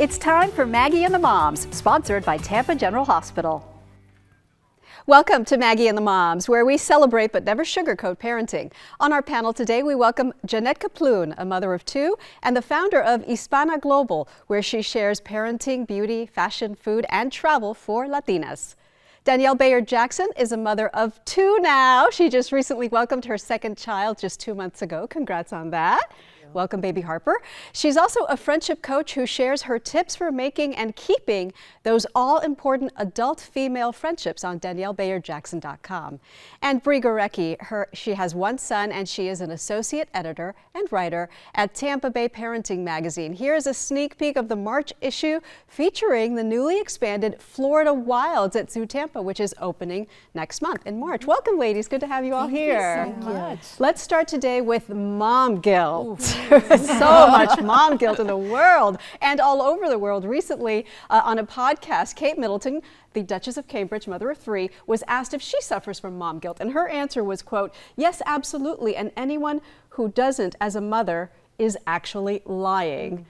It's time for Maggie and the Moms, sponsored by Tampa General Hospital. Welcome to Maggie and the Moms, where we celebrate but never sugarcoat parenting. On our panel today, we welcome Jeanette Kaplun, a mother of two, and the founder of Hispana Global, where she shares parenting, beauty, fashion, food, and travel for Latinas. Danielle Bayard-Jackson is a mother of two now. She just recently welcomed her second child just 2 months ago. Congrats on that. Welcome, baby Harper. She's also a friendship coach who shares her tips for making and keeping those all-important adult female friendships on DanielleBayardJackson.com. And Bree Gorecki, she has one son, and she is an associate editor and writer at Tampa Bay Parenting Magazine. Here is a sneak peek of the March issue featuring the newly expanded Florida Wilds at Zoo Tampa, which is opening next month in March. Welcome, ladies. Good to have you all here. Thank you so much. Let's start today with mom guilt. So much mom guilt in the world and all over the world. Recently, on a podcast, Kate Middleton, the Duchess of Cambridge, mother of three, was asked if she suffers from mom guilt. And her answer was, quote, "Yes, absolutely. And anyone who doesn't as a mother is actually lying."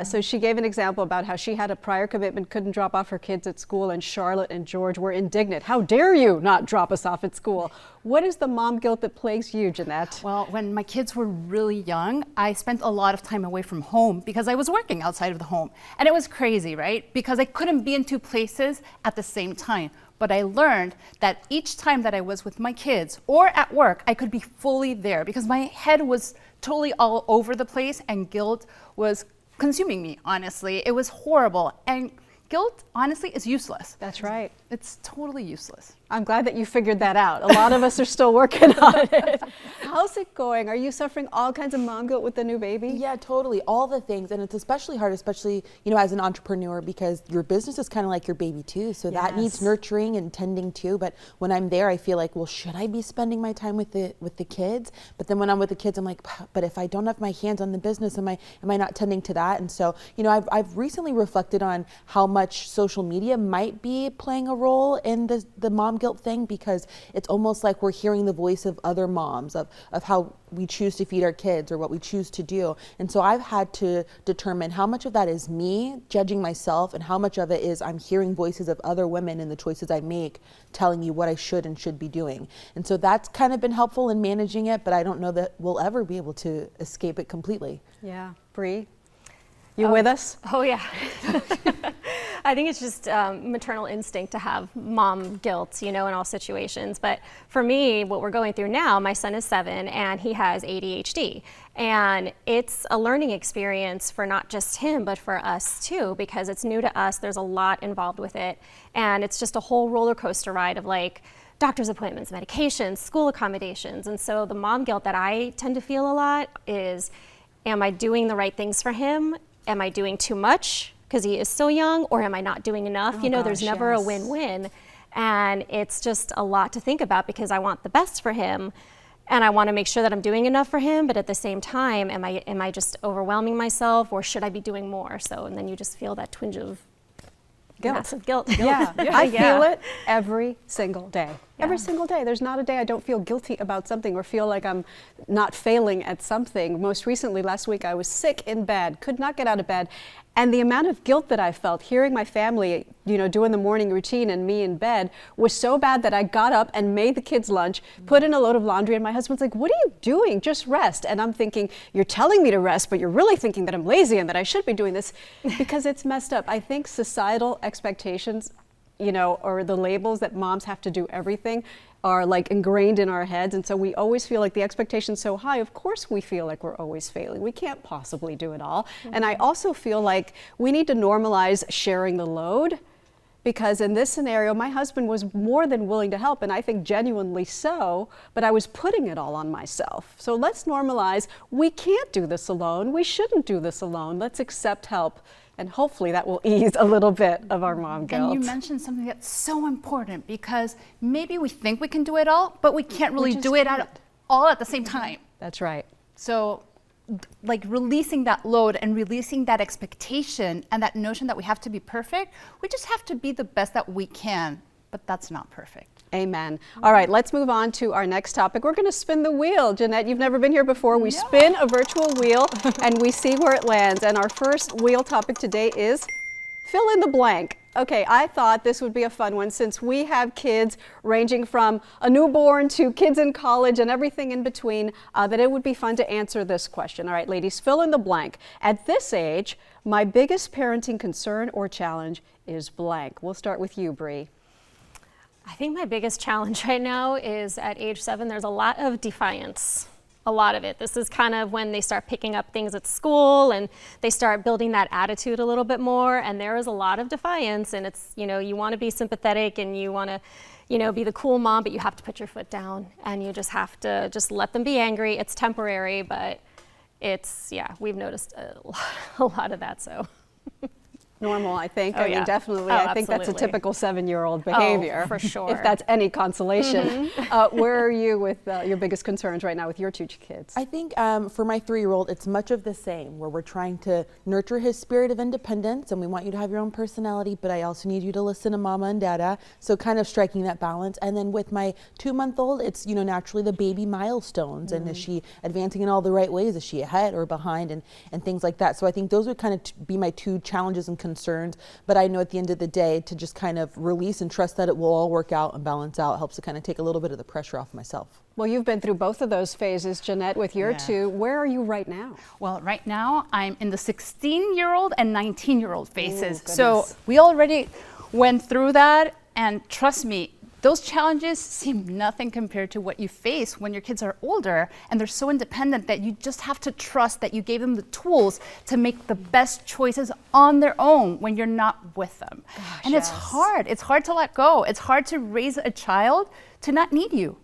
So she gave an example about how she had a prior commitment, couldn't drop off her kids at school, and Charlotte and George were indignant. How dare you not drop us off at school? What is the mom guilt that plagues you, Jeanette? Well, when my kids were really young, I spent a lot of time away from home because I was working outside of the home. And it was crazy, right? Because I couldn't be in two places at the same time. But I learned that each time that I was with my kids or at work, I could be fully there because my head was totally all over the place and guilt was consuming me, honestly. It was horrible. And guilt, honestly, is useless. That's right. It's totally useless. I'm glad that you figured that out. A lot of us are still working on it. How's it going? Are you suffering all kinds of mom guilt with the new baby? Yeah, totally. All the things. And it's especially hard, especially, as an entrepreneur, because your business is kind of like your baby too. So that needs nurturing and tending too. But when I'm there, I feel like, well, should I be spending my time with the kids? But then when I'm with the kids, I'm like, but if I don't have my hands on the business, am I not tending to that? And so, I've recently reflected on how much social media might be playing a role in the mom guilt thing, because it's almost like we're hearing the voice of other moms of how we choose to feed our kids or what we choose to do. And so I've had to determine how much of that is me judging myself and how much of it is I'm hearing voices of other women in the choices I make telling you what I should and should be doing. And so that's kind of been helpful in managing it, but I don't know that we'll ever be able to escape it completely. Yeah. Bree, you with us? Oh yeah. I think it's just maternal instinct to have mom guilt, in all situations. But for me, what we're going through now, my son is 7 and he has ADHD. And it's a learning experience for not just him, but for us too, because it's new to us. There's a lot involved with it. And it's just a whole roller coaster ride of doctor's appointments, medications, school accommodations. And so the mom guilt that I tend to feel a lot is, am I doing the right things for him? Am I doing too much because he is so young, or am I not doing enough? There's never a win-win. And it's just a lot to think about because I want the best for him and I want to make sure that I'm doing enough for him, but at the same time, am I just overwhelming myself, or should I be doing more? So, and then you just feel that twinge of massive guilt. Yeah, I feel it every single day. Every single day. There's not a day I don't feel guilty about something or feel like I'm not failing at something. Most recently, last week, I was sick in bed, could not get out of bed. And the amount of guilt that I felt hearing my family, doing the morning routine and me in bed was so bad that I got up and made the kids lunch, put in a load of laundry, and my husband's like, "What are you doing? Just rest." And I'm thinking, you're telling me to rest, but you're really thinking that I'm lazy and that I should be doing this because it's messed up. I think societal expectations, or the labels that moms have to do everything are ingrained in our heads. And so we always feel like the expectation's so high, of course we feel like we're always failing. We can't possibly do it all. And I also feel like we need to normalize sharing the load, because in this scenario, my husband was more than willing to help, and I think genuinely so, but I was putting it all on myself. So let's normalize, we can't do this alone. We shouldn't do this alone. Let's accept help. And hopefully that will ease a little bit of our mom guilt. And you mentioned something that's so important, because maybe we think we can do it all, but we can't really do it all at the same time. That's right. So releasing that load and releasing that expectation and that notion that we have to be perfect, we just have to be the best that we can, but that's not perfect. Amen. All right, let's move on to our next topic. We're going to spin the wheel. Jeanette, you've never been here before. We spin a virtual wheel and we see where it lands. And our first wheel topic today is fill in the blank. Okay, I thought this would be a fun one since we have kids ranging from a newborn to kids in college and everything in between, that it would be fun to answer this question. All right, ladies, fill in the blank. At this age, my biggest parenting concern or challenge is blank. We'll start with you, Bree. I think my biggest challenge right now is at age 7, there's a lot of defiance. A lot of it. This is kind of when they start picking up things at school and they start building that attitude a little bit more, and there is a lot of defiance, and it's, you know, you want to be sympathetic and you want to, you know, be the cool mom, but you have to put your foot down and you just have to just let them be angry. It's temporary, but it's, yeah, we've noticed a lot of that, so. Normal, I think. Oh, I mean, yeah. definitely. Oh, I think that's a absolutely. typical 7-year-old behavior. Oh, for sure. If that's any consolation. Where are you with your biggest concerns right now with your 2 kids? I think for my 3-year-old, it's much of the same, where we're trying to nurture his spirit of independence, and we want you to have your own personality, but I also need you to listen to mama and dada. So kind of striking that balance. And then with my 2-month-old, it's, you know, naturally the baby milestones. And is she advancing in all the right ways? Is she ahead or behind, and things like that? So I think those would kind of be my 2 challenges and concerns. But I know at the end of the day, to just kind of release and trust that it will all work out and balance out helps to kind of take a little bit of the pressure off myself. Well, you've been through both of those phases, Jeanette, with your 2. Where are you right now? Well, right now I'm in the 16-year-old and 19-year-old phases. Ooh, So goodness. we already went through that, and trust me, those challenges seem nothing compared to what you face when your kids are older and they're so independent that you just have to trust that you gave them the tools to make the best choices on their own when you're not with them. Gosh, and it's hard. It's hard to let go. It's hard to raise a child to not need you.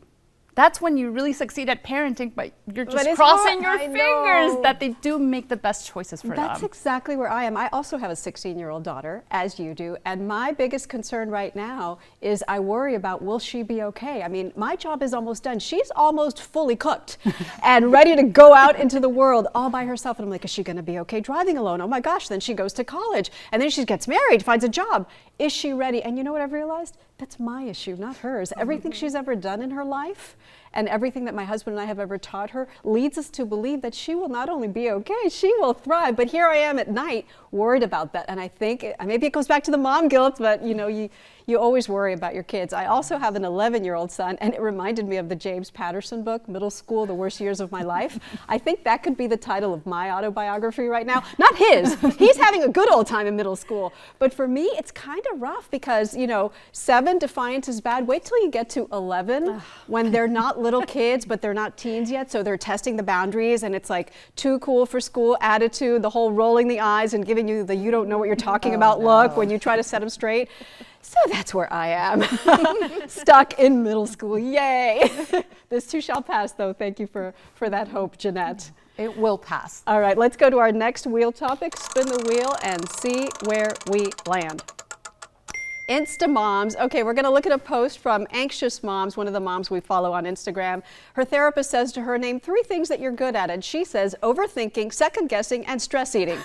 That's when you really succeed at parenting, but you're just it's crossing hard. your I fingers know. that they do make the best choices for That's them. exactly where I am. I also have a 16-year-old daughter, as you do, and my biggest concern right now is I worry about, will she be okay? I mean, my job is almost done. She's almost fully cooked and ready to go out into the world all by herself. And I'm like, is she going to be okay driving alone? Oh my gosh, then she goes to college, and then she gets married, finds a job. Is she ready? And you know what I've realized? That's my issue, not hers. Everything she's ever done in her life and everything that my husband and I have ever taught her leads us to believe that she will not only be okay, she will thrive. But here I am at night worried about that. And I think maybe it goes back to the mom guilt, but you know, you always worry about your kids. I also have an 11-year-old son, and it reminded me of the James Patterson book, Middle School, The Worst Years of My Life. I think that could be the title of my autobiography right now. Not his. He's having a good old time in middle school. But for me, it's kind of rough because, you know, 7, defiance is bad. Wait till you get to 11 when they're not little kids, but they're not teens yet. So they're testing the boundaries, and it's like too cool for school attitude, the whole rolling the eyes and giving you the you don't know what you're talking about look when you try to set them straight. So that's where I am, stuck in middle school. Yay! This too shall pass, though. Thank you for that hope, Jeanette. It will pass. All right, let's go to our next wheel topic. Spin the wheel and see where we land. Insta moms. Okay, we're going to look at a post from Anxious Moms, one of the moms we follow on Instagram. Her therapist says to her, name 3 things that you're good at. And she says, overthinking, second guessing, and stress eating.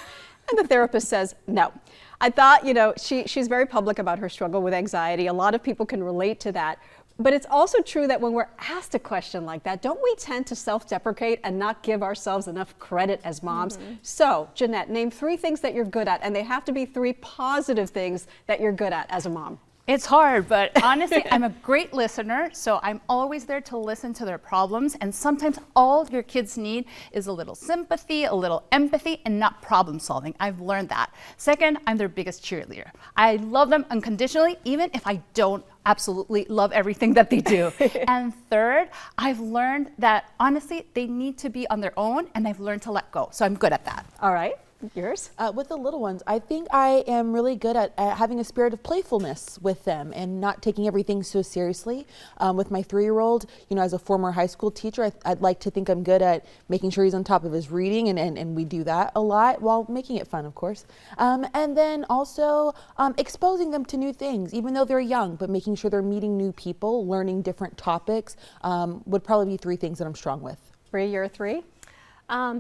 And the therapist says, no. I thought, you know, she's very public about her struggle with anxiety. A lot of people can relate to that. But it's also true that when we're asked a question like that, don't we tend to self-deprecate and not give ourselves enough credit as moms? So, Jeanette, name 3 things that you're good at, and they have to be 3 positive things that you're good at as a mom. It's hard, but honestly, I'm a great listener, so I'm always there to listen to their problems, and sometimes all your kids need is a little sympathy, a little empathy, and not problem solving. I've learned that. Second, I'm their biggest cheerleader. I love them unconditionally, even if I don't absolutely love everything that they do. And third, I've learned that honestly, they need to be on their own, and I've learned to let go, so I'm good at that. All right. Yours? With the little ones, I think I am really good at having a spirit of playfulness with them and not taking everything so seriously. With my 3-year-old, you know, as a former high school teacher, I'd like to think I'm good at making sure he's on top of his reading, and we do that a lot while making it fun, of course. And then also exposing them to new things, even though they're young, but making sure they're meeting new people, learning different topics would probably be 3 things that I'm strong with. Bree, you're 3?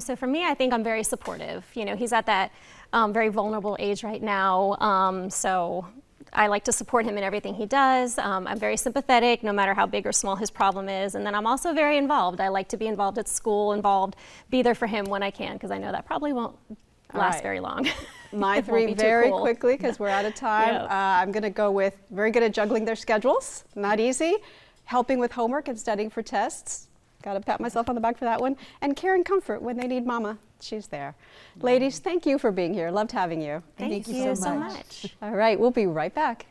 So for me, I think I'm very supportive. You know, he's at that very vulnerable age right now. So I like to support him in everything he does. I'm very sympathetic, no matter how big or small his problem is. And then I'm also very involved. I like to be involved at school, be there for him when I can, because I know that probably won't last very long. My three very quickly, because we're out of time. I'm going to go with very good at juggling their schedules, not easy, helping with homework and studying for tests. Got to pat myself on the back for that one. And care and comfort when they need mama. She's there. Ladies, thank you for being here. Loved having you. Thank you so much. All right, we'll be right back.